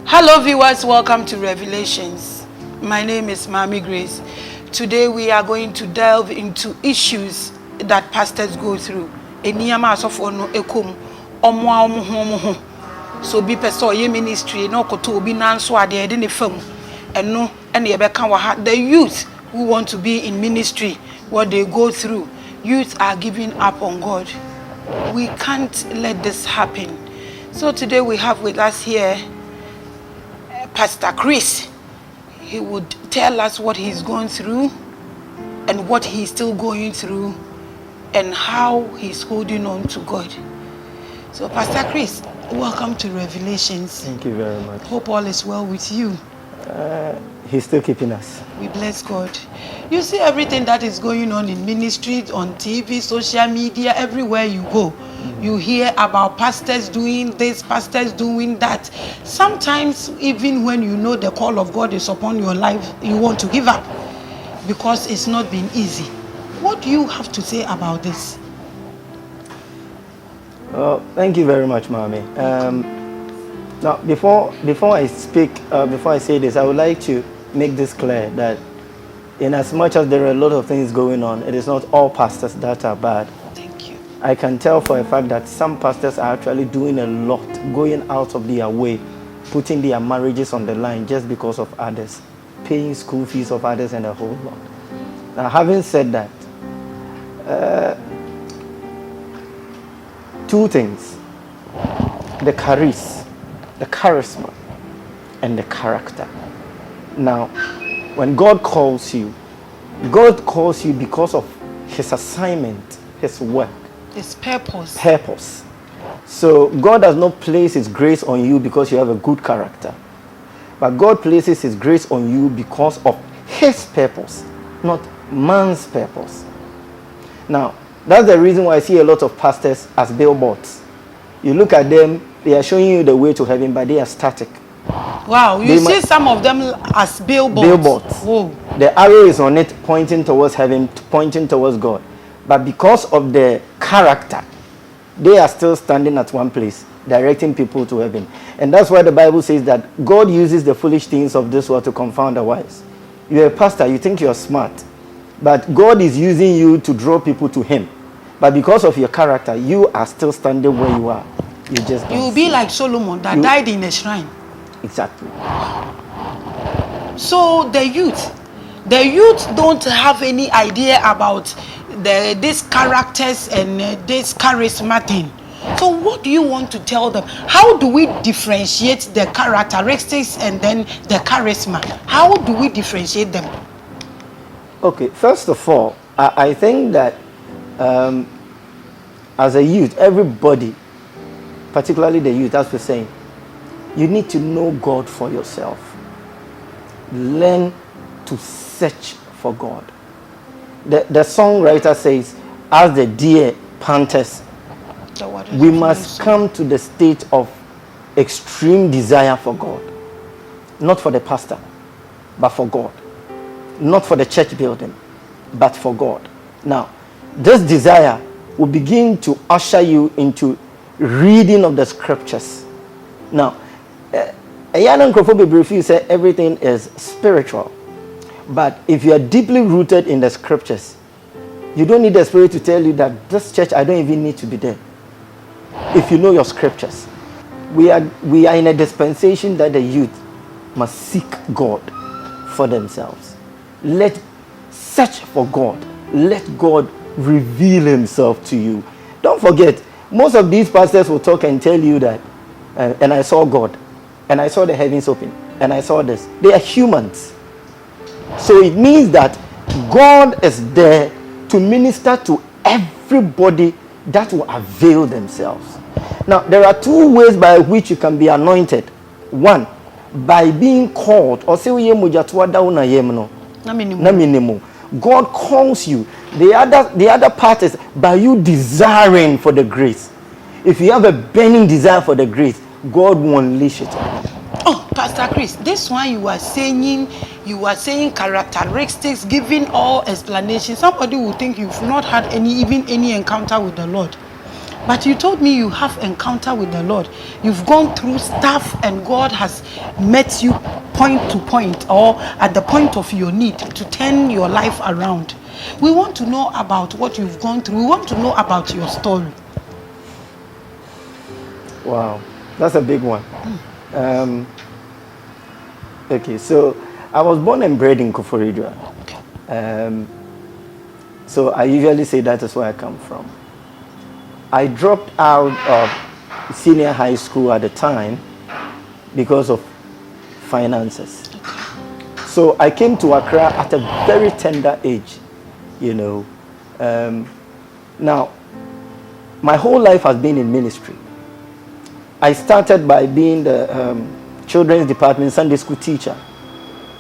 Hello viewers, welcome to Revelations. My name is Mami Grace. Today we are going to delve into issues that pastors go through. Eniyama asofo no ekom omo so bi person ye ministry no koto obi nanso ade de ne fam eno ene ye beka wa ha. The youth who want to be in ministry, what they go through. Youth are giving up on God. We can't let this happen. So today we have with us here Pastor Chris. He would tell us what he's going through and what he's still going through and how he's holding on to God. So Pastor Chris, welcome to Revelations. Thank you very much. Hope all is well with you. He's still keeping us. We bless God. You see everything that is going on in ministry, on TV, social media, everywhere you go. You hear about pastors doing this, pastors doing that. Sometimes even when you know the call of God is upon your life, you want to give up because it's not been easy. What do you have to say about this? Thank you very much, Mami. Now, before I speak, before I say this, I would like to make this clear that in as much as there are a lot of things going on, it is not all pastors that are bad. Thank you. I can tell for a fact that some pastors are actually doing a lot, going out of their way, putting their marriages on the line just because of others, paying school fees of others and a whole lot. Now, having said that, two things: the charisma, and the character. Now, when God calls you because of his assignment, his work, His purpose. purpose. So God does not place his grace on you because you have a good character, but God places his grace on you because of his purpose, not man's purpose. Now, that's the reason why I see a lot of pastors as billboards. You look at them, they are showing you the way to heaven, but they are static. Wow, you see some of them as billboards. Billboards. Whoa. The arrow is on it, pointing towards heaven, pointing towards God. But because of the character, they are still standing at one place, directing people to heaven. And that's why the Bible says that God uses the foolish things of this world to confound the wise. You're a pastor, you think you're smart, but God is using you to draw people to him. But because of your character, you are still standing where you are. You will be like Solomon that died in a shrine. Exactly. So the youth don't have any idea about these characters and this charisma thing. So what do you want to tell them? How do we differentiate the characteristics and then the charisma? How do we differentiate them? Okay, first of all, I think that as a youth, everybody, particularly the youth, as we're saying, you need to know God for yourself. Learn to search for God. The songwriter says, as the deer panteth, we must come to the state of extreme desire for God. Not for the pastor, but for God. Not for the church building, but for God. Now, this desire will begin to usher you into reading of the scriptures. Now, a young and say everything is spiritual. But if you are deeply rooted in the scriptures, you don't need the Spirit to tell you that this church, I don't even need to be there. If you know your scriptures, we are in a dispensation that the youth must seek God for themselves. Search for God. Let God reveal himself to you. Don't forget, most of these pastors will talk and tell you that, and I saw God, and I saw the heavens open, and I saw this. They are humans. So it means that God is there to minister to everybody that will avail themselves. Now, there are two ways by which you can be anointed. One, by being called. God calls you. The other part is by you desiring for the grace. If you have a burning desire for the grace, God will unleash it. Oh, Pastor Chris, this one you are saying characteristics, giving all explanations. Somebody will think you've not had any encounter with the Lord. But you told me you have encounter with the Lord. You've gone through stuff and God has met you point to point or at the point of your need to turn your life around. We want to know about what you've gone through. We want to know about your story. Wow, that's a big one. Okay, so I was born and bred in Koforidua. So I usually say that is where I come from. I dropped out of senior high school at the time because of finances. So I came to Accra at a very tender age, you know. Now, my whole life has been in ministry. I started by being the children's department Sunday school teacher.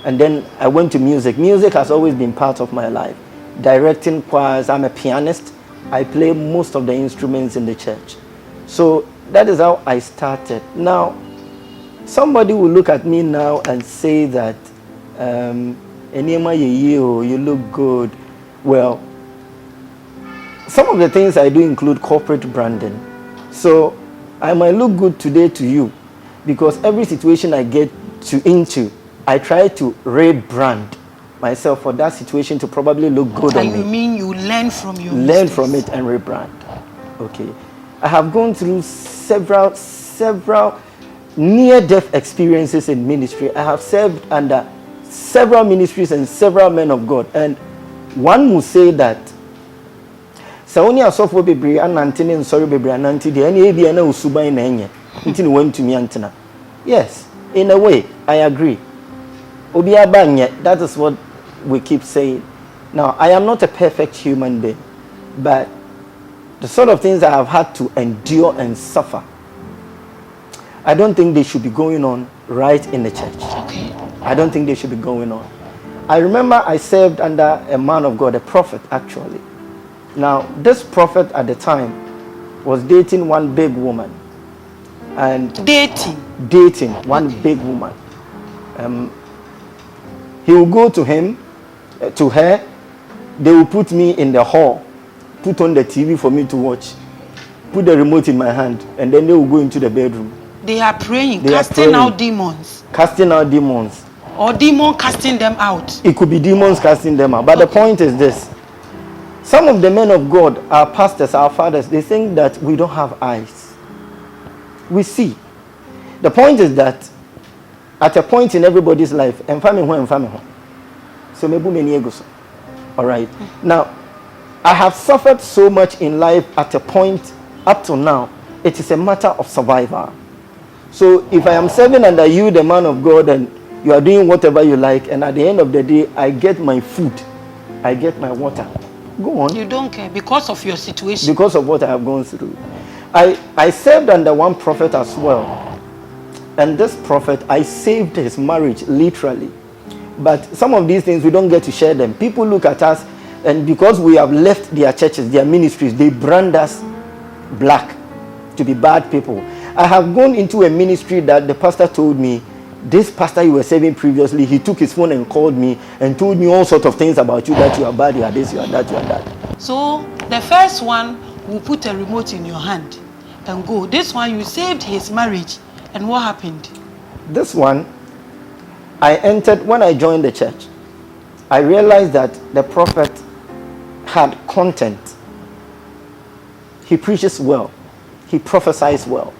And then I went to music. Music has always been part of my life. Directing choirs, I'm a pianist. I play most of the instruments in the church. So that is how I started. Now, somebody will look at me now and say that, you look good. Well, some of the things I do include corporate branding. So I might look good today to you because every situation I get into, I try to rebrand myself for that situation to probably look good on me. And you mean you learn from your learn mistakes. from it and rebrand. Okay. I have gone through several near-death experiences in ministry. I have served under several ministries and several men of God. And one will say that Saoni asofo bebre anantene nsori bebre ananti de ene ebia na osuban na enye ntini wantumi antena. Yes, in a way I agree. Obi abanye, that is what we keep saying. Now, I am not a perfect human being, but the sort of things I have had to endure and suffer, I don't think they should be going on right in the church. Okay. I don't think they should be going on. I remember I served under a man of God, a prophet actually. Now, this prophet at the time was dating one big woman. And dating one big woman. He will go to him, to her. They will put me in the hall, put on the TV for me to watch, put the remote in my hand, and then they will go into the bedroom. They are praying, casting out demons. Casting out demons. Or demon casting them out. It could be demons casting them out. But the point is this. Some of the men of God, our pastors, our fathers, they think that we don't have eyes. We see. The point is that at a point in everybody's life, so maybe many egos. All right. Now, I have suffered so much in life at a point up to now. It is a matter of survival. So if I am serving under you, the man of God, and you are doing whatever you like, and at the end of the day, I get my food, I get my water. Go on. You don't care because of your situation. Because of what I have gone through. I served under one prophet as well. And this prophet, I saved his marriage, literally. But some of these things, we don't get to share them. People look at us, and because we have left their churches, their ministries, they brand us black, to be bad people. I have gone into a ministry that the pastor told me, this pastor you were serving previously, he took his phone and called me and told me all sorts of things about you, that you are bad, you are this, you are that, you are that. So the first one will put a remote in your hand and go. This one, you saved his marriage. And what happened? This one, I entered, when I joined the church, I realized that the prophet had content. He preaches well. He prophesies well.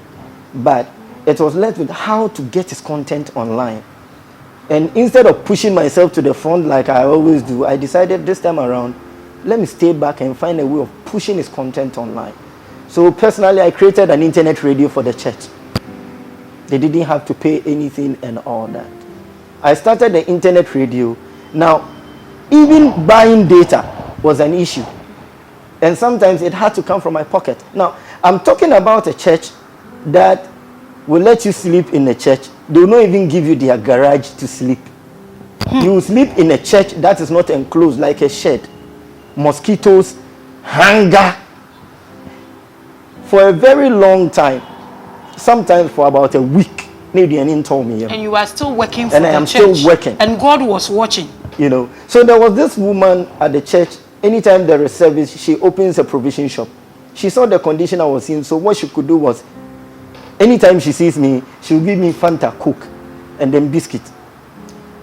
But it was left with how to get his content online. And instead of pushing myself to the front like I always do, I decided this time around, let me stay back and find a way of pushing his content online. So personally, I created an internet radio for the church. They didn't have to pay anything and all that. I started the internet radio. Now, even buying data was an issue. And sometimes it had to come from my pocket. Now, I'm talking about a church that will let you sleep in a church. They will not even give you their garage to sleep. You will sleep in a church that is not enclosed, like a shed. Mosquitoes, hunger. For a very long time, sometimes for about a week, and you are still working for the church. And I am still working. And God was watching. You know. So there was this woman at the church. Anytime there is service, she opens a provision shop. She saw the condition I was in, so what she could do was, anytime she sees me, she'll give me Fanta, Coke, and then biscuit.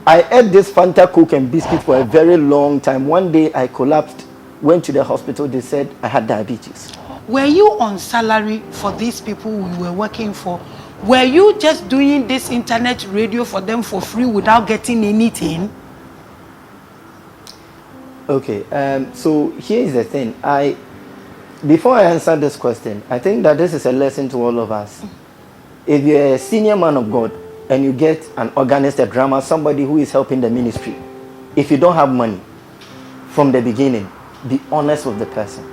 I ate this Fanta, Coke, and biscuit for a very long time. One day I collapsed, went to the hospital. They said I had diabetes. Were you on salary for these people you were working for? Were you just doing this internet radio for them for free without getting anything? Okay, so here is the thing. Before I answer this question, I think that this is a lesson to all of us. If you're a senior man of God and you get an organist, a drummer, somebody who is helping the ministry, if you don't have money from the beginning, be honest with the person.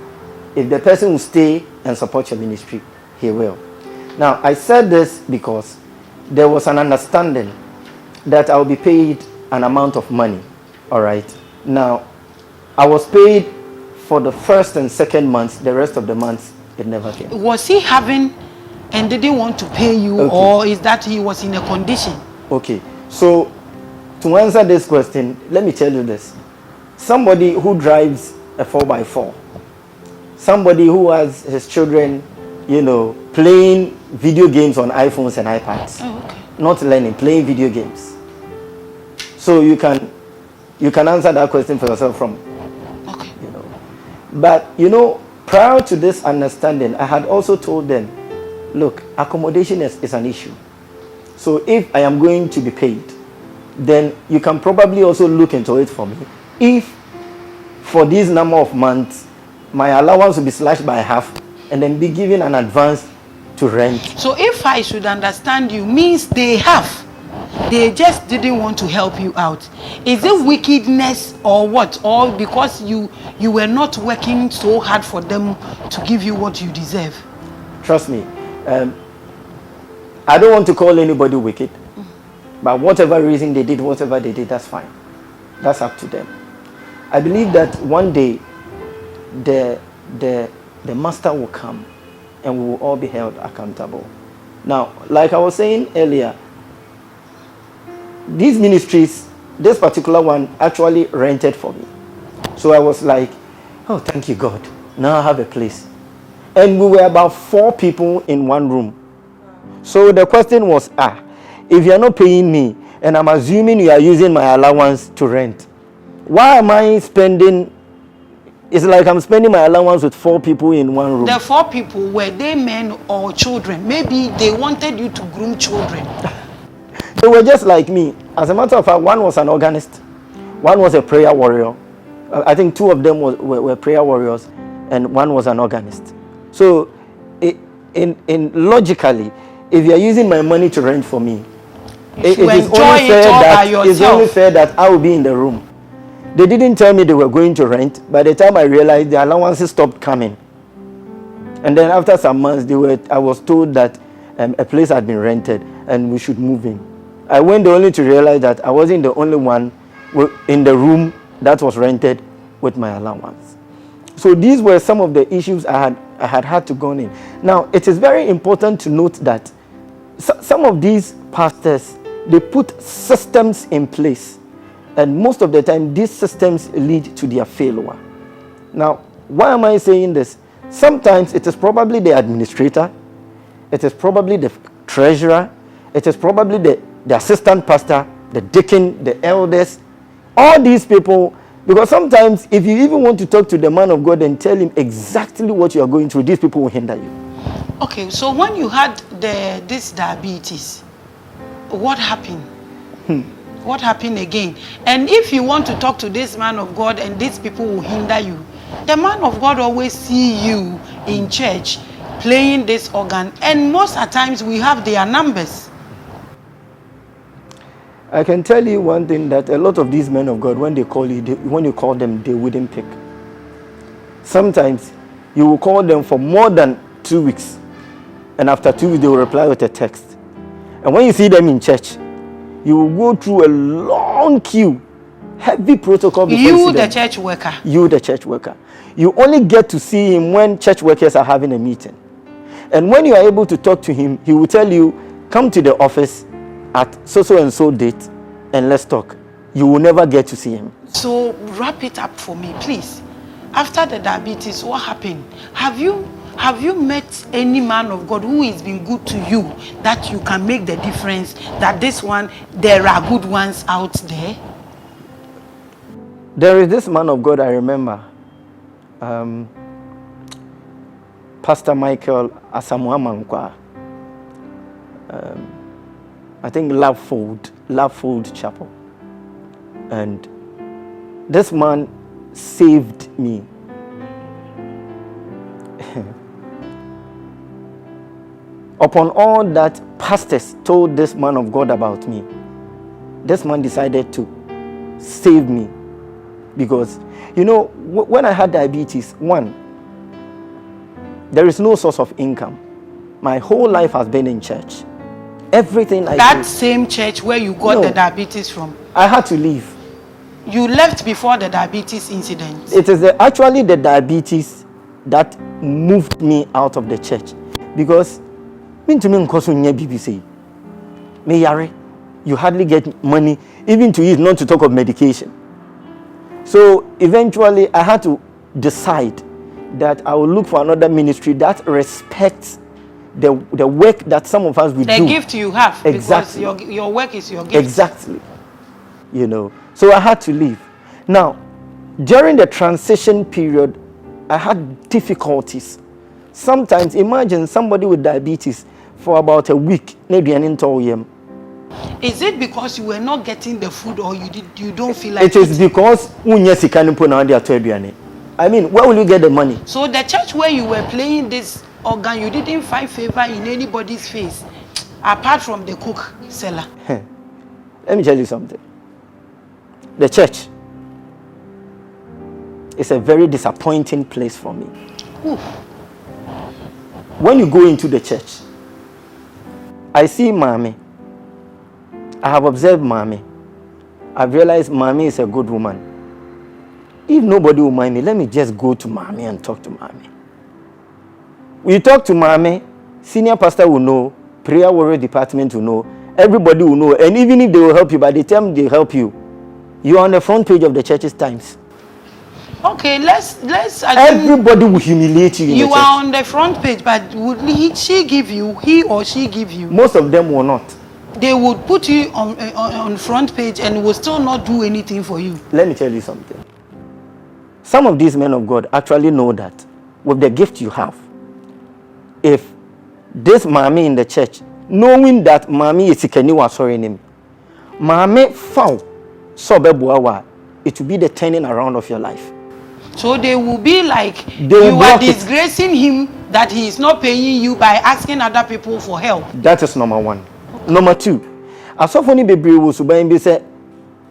If the person will stay and support your ministry, he will. Now, I said this because there was an understanding that I will be paid an amount of money. All right. Now, I was paid for the first and second months. The rest of the months, it never came. Was he having and didn't want to pay you, Okay. or is that he was in a condition? Okay. So, to answer this question, let me tell you this. Somebody who drives a 4x4, somebody who has his children, playing video games on iPhones and iPads. Oh, okay. Not learning, playing video games. So you can answer that question for yourself from, Okay. But, prior to this understanding, I had also told them, look, accommodation is an issue. So if I am going to be paid, then you can probably also look into it for me. If for this number of months, my allowance will be slashed by half and then be given an advance to rent. So if I should understand you, means they just didn't want to help you out. Is it wickedness or what? Or because you were not working so hard for them to give you what you deserve? Trust me, I don't want to call anybody wicked, but whatever reason they did, whatever they did, that's fine. That's up to them. I believe that one day the master will come and we will all be held accountable. Now, like I was saying earlier, these ministries, this particular one actually rented for me. So I was like, oh, thank you, God. Now I have a place. And we were about 4 people in one room. So the question was, if you are not paying me, and I'm assuming you are using my allowance to rent, why am I spending? It's like I'm spending my allowance with 4 people in one room. The 4 people, were they men or children? Maybe they wanted you to groom children. They were just like me. As a matter of fact, one was an organist, one was a prayer warrior. I think 2 of them were prayer warriors, and one was an organist. So, logically, if you are using my money to rent for me, it is only fair that I will be in the room. They didn't tell me they were going to rent. By the time I realized, the allowances stopped coming. And then after some months, I was told that a place had been rented and we should move in. I went only to realize that I wasn't the only one in the room that was rented with my allowance. So these were some of the issues I had to go in. Now, it is very important to note that some of these pastors, they put systems in place. And most of the time, these systems lead to their failure. Now, why am I saying this? Sometimes it is probably the administrator, it is probably the treasurer, it is probably the assistant pastor, the deacon, the elders, all these people. Because sometimes, if you even want to talk to the man of God and tell him exactly what you are going through, these people will hinder you. Okay, so when you had this diabetes, what happened? What happened again? And if you want to talk to this man of God and these people will hinder you, the man of God always see you in church playing this organ, and most of the times we have their numbers. I can tell you one thing, that a lot of these men of God, when they call you, when you call them, they wouldn't pick. Sometimes you will call them for more than 2 weeks, and after 2 weeks they will reply with a text. And when you see them in church, you will go through a long queue, heavy protocol before you see them. The church worker. You, the church worker. You only get to see him when church workers are having a meeting. And when you are able to talk to him, he will tell you, come to the office at so and so date and let's talk. You will never get to see him. So wrap it up for me, please. After the diabetes, what happened? Have you Have you met any man of God who has been good to you that you can make the difference? That this one, there are good ones out there? There is this man of God I remember, Pastor Michael Asamoah. I think Love Fold Chapel. And this man saved me. Upon all that pastors told this man of God about me, this man decided to save me. Because, you know, when I had diabetes, one, there is no source of income. My whole life has been in church. Everything I That do. same church where you got the diabetes from? I had to leave. You left before the diabetes incident? It is actually the diabetes that moved me out of the church. Because you hardly get money even to eat, not to talk of medication. So eventually I had to decide that I will look for another ministry that respects the work that some of us will do. The gift you have. Exactly. Because your work is your gift. Exactly. You know. So I had to leave. Now, during the transition period, I had difficulties. Sometimes imagine somebody with diabetes for about a week. Is it because you were not getting the food, or you don't feel like it is because I mean, where will you get the money? So the church where you were playing this organ, you didn't find favor in anybody's face, apart from the cook seller. Let me tell you something. The church is a very disappointing place for me. Ooh. When you go into the church, I see Mami. I have observed Mami. I've realized Mami is a good woman. If nobody will mind me, let me just go to Mami and talk to Mami. We talk to Mami, senior pastor will know, prayer warrior department will know, everybody will know, and even if they will help you, by the time they help you, you are on the front page of the church's Times. Okay, let's everybody will humiliate you. You are on the front page, but would he or she give you? Most of them will not. They would put you on front page and will still not do anything for you. Let me tell you something. Some of these men of God actually know that with the gift you have, if this Mami in the church, knowing that Mami is Ikeniwa sorry name, Mami found Sobebuawa, it will be the turning around of your life. So they will be like, you are disgracing him that he is not paying you by asking other people for help. That is number one. Number two, Asofoni Bebri will subayin say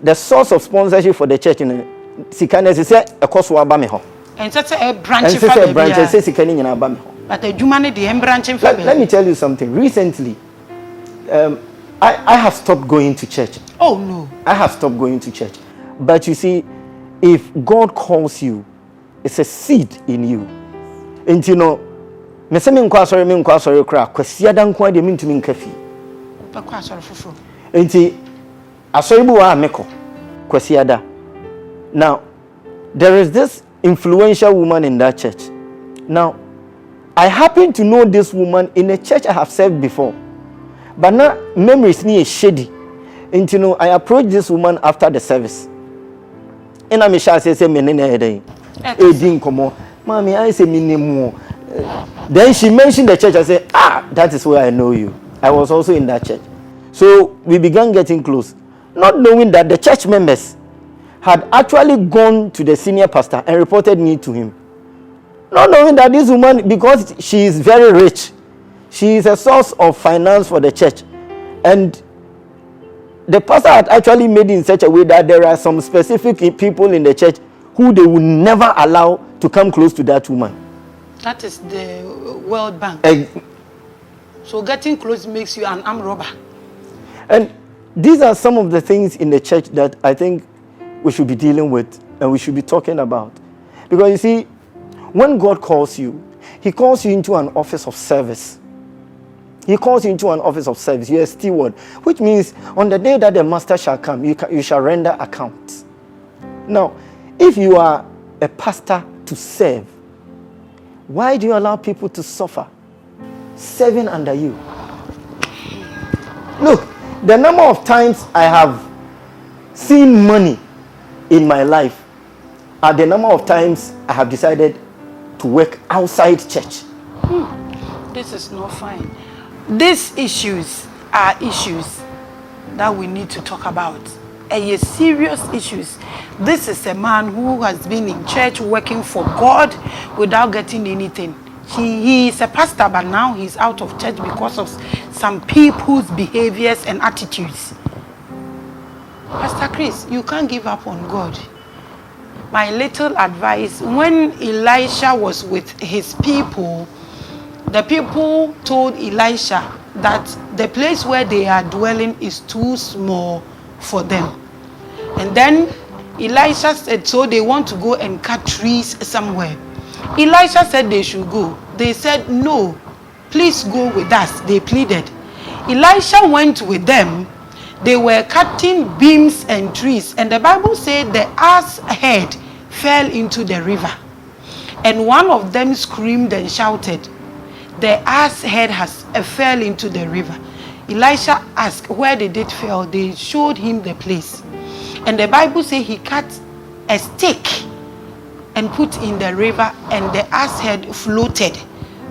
the source of sponsorship for the church in Sikanes is a Koswa Bameho. And such a branch and say a branch says Sikani in Abameho. But the Jumani the branch in Let me tell you something. Recently, I have stopped going to church. Oh no. I have stopped going to church. But you see, if God calls you, it's a seed in you. And you know, me nkwa sorry kra kwasiada nkwa de mintumi nkafi. Bakwa sorry fufuro. Enti asori bu wa meko kwasiada. Now, there is this influential woman in that church. Now, I happen to know this woman in a church I have served before. But now memories ni shady. And you know, I approached this woman after the service. And I'm sure say menene edin komo. Mommy, I say minimo. Then she mentioned the church. I said, that is where I know you. I was also in that church. So we began getting close, not knowing that the church members had actually gone to the senior pastor and reported me to him. Not knowing that this woman, because she is very rich, she is a source of finance for the church. And the pastor had actually made it in such a way that there are some specific people in the church who they would never allow to come close to that woman. That is the World Bank. So getting close makes you an armed robber. And these are some of the things in the church that I think we should be dealing with and we should be talking about. Because you see, when God calls you, he calls you into an office of service. He calls you into an office of service. You're a steward, which means on the day that the master shall come, you shall render account. Now, if you are a pastor to serve, Why do you allow people to suffer serving under you? Look, the number of times I have seen money in my life are the number of times I have decided to work outside church. This is not fine. These issues are issues that we need to talk about. And serious issues. This is a man who has been in church working for God without getting anything. He is a pastor, but now he's out of church because of some people's behaviors and attitudes. Pastor Chris, you can't give up on God. My little advice, when Elisha was with his people, the people told Elisha that the place where they are dwelling is too small for them. And then Elisha said, so they want to go and cut trees somewhere. Elisha said they should go. They said, no, please go with us. They pleaded. Elisha went with them. They were cutting beams and trees. And the Bible said the ass head fell into the river. And one of them screamed and shouted, the ass head has fell into the river. Elisha asked, where did it fall? They showed him the place. And the Bible says he cut a stick and put in the river, and the ass head floated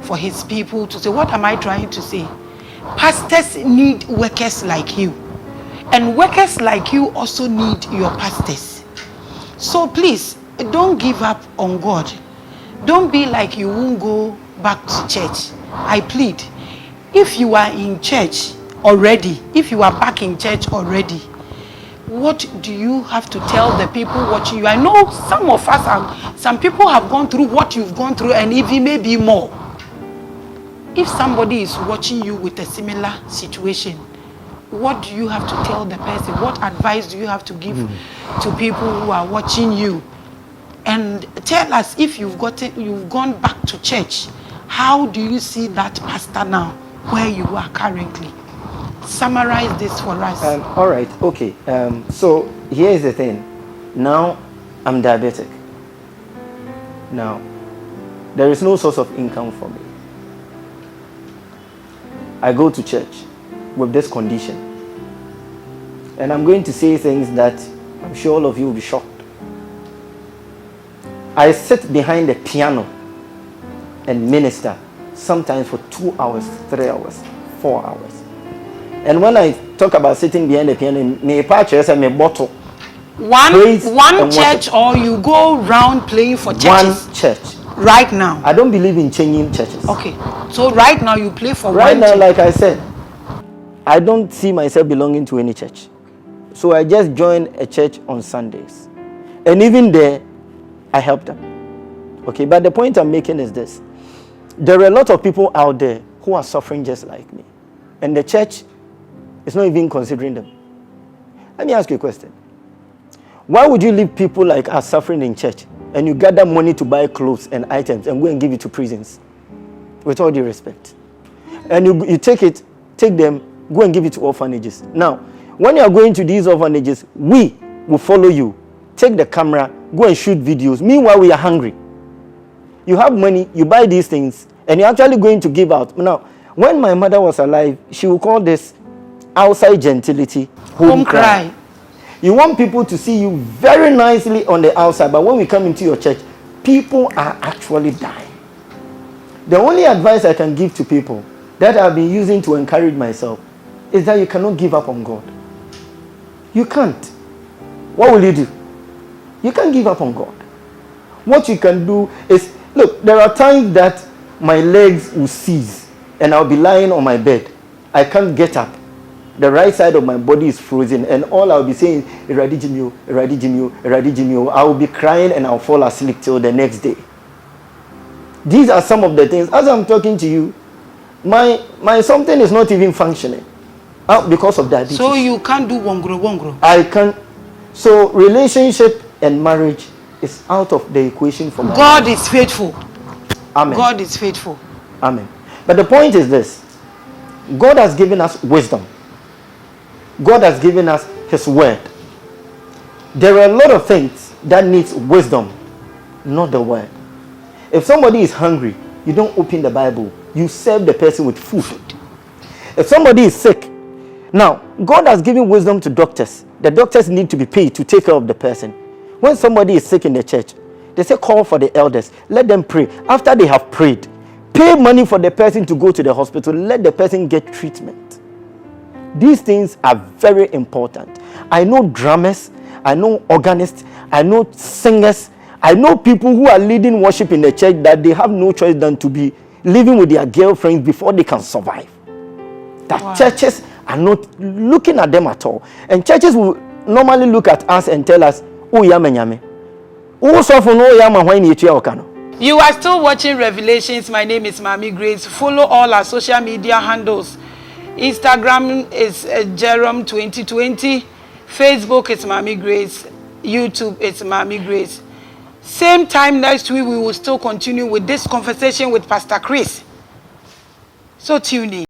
for his people to say. What am I trying to say? Pastors need workers like you. And workers like you also need your pastors. So please, don't give up on God. Don't be like you won't go back to church. I plead. If you are in church already, if you are back in church already, what do you have to tell the people watching you? I know some people have gone through what you've gone through and even maybe more. If somebody is watching you with a similar situation, what do you have to tell the person? What advice do you have to give to people who are watching you? And tell us, if you've gone back to church, how do you see that pastor now, where you are currently? Summarize this for us. All right, okay. So here's the thing. Now I'm diabetic. Now there is no source of income for me. I go to church with this condition, and I'm going to say things that I'm sure all of you will be shocked. I sit behind the piano and minister sometimes for 2 hours, 3 hours, 4 hours. And when I talk about sitting behind the piano, me patches and me bottle. One church, or you go round playing for churches? One church. Right now. I don't believe in changing churches. Okay. So right now you play for right one now, church. like I said, I don't see myself belonging to any church. So I just joined a church on Sundays. And even there, I help them. Okay, but the point I'm making is this. There are a lot of people out there who are suffering just like me. And the church is not even considering them. Let me ask you a question. Why would you leave people like us suffering in church and you gather money to buy clothes and items and go and give it to prisons? With all due respect. And you take them, go and give it to orphanages. Now, when you are going to these orphanages, we will follow you. Take the camera, go and shoot videos. Meanwhile, we are hungry. You have money, you buy these things, and you're actually going to give out. Now, when my mother was alive, she would call this outside gentility home cry. You want people to see you very nicely on the outside, but when we come into your church, people are actually dying. The only advice I can give to people that I've been using to encourage myself is that you cannot give up on God. You can't. What will you do? You can't give up on God. What you can do is, look, there are times that my legs will seize and I'll be lying on my bed. I can't get up. The right side of my body is frozen, and all I'll be saying, Eradigimio, Eradigimio, Eradigimio. I will be crying and I'll fall asleep till the next day. These are some of the things. As I'm talking to you, my something is not even functioning because of diabetes. So you can't do wongro. I can't. So relationship and marriage is out of the equation for me. God is faithful. Amen. God is faithful. Amen. But the point is this. God has given us wisdom. God has given us his word. There are a lot of things that needs wisdom, not the word. If somebody is hungry You don't open the Bible. You serve the person with food. If somebody is sick, now, God has given wisdom to doctors. The doctors need to be paid to take care of the person. When somebody is sick in the church, they say call for the elders. Let them pray. After they have prayed, pay money for the person to go to the hospital. Let the person get treatment. These things are very important. I know drummers. I know organists. I know singers. I know people who are leading worship in the church that they have no choice than to be living with their girlfriends before they can survive. That churches are not looking at them at all. And churches will normally look at us and tell us, oh, yame. You are still watching Revelations. My name is Mami Grace. Follow all our social media handles. Instagram is Jerome 2020. Facebook is Mami Grace. YouTube is Mami Grace. Same time next week, we will still continue with this conversation with Pastor Chris. So tune in.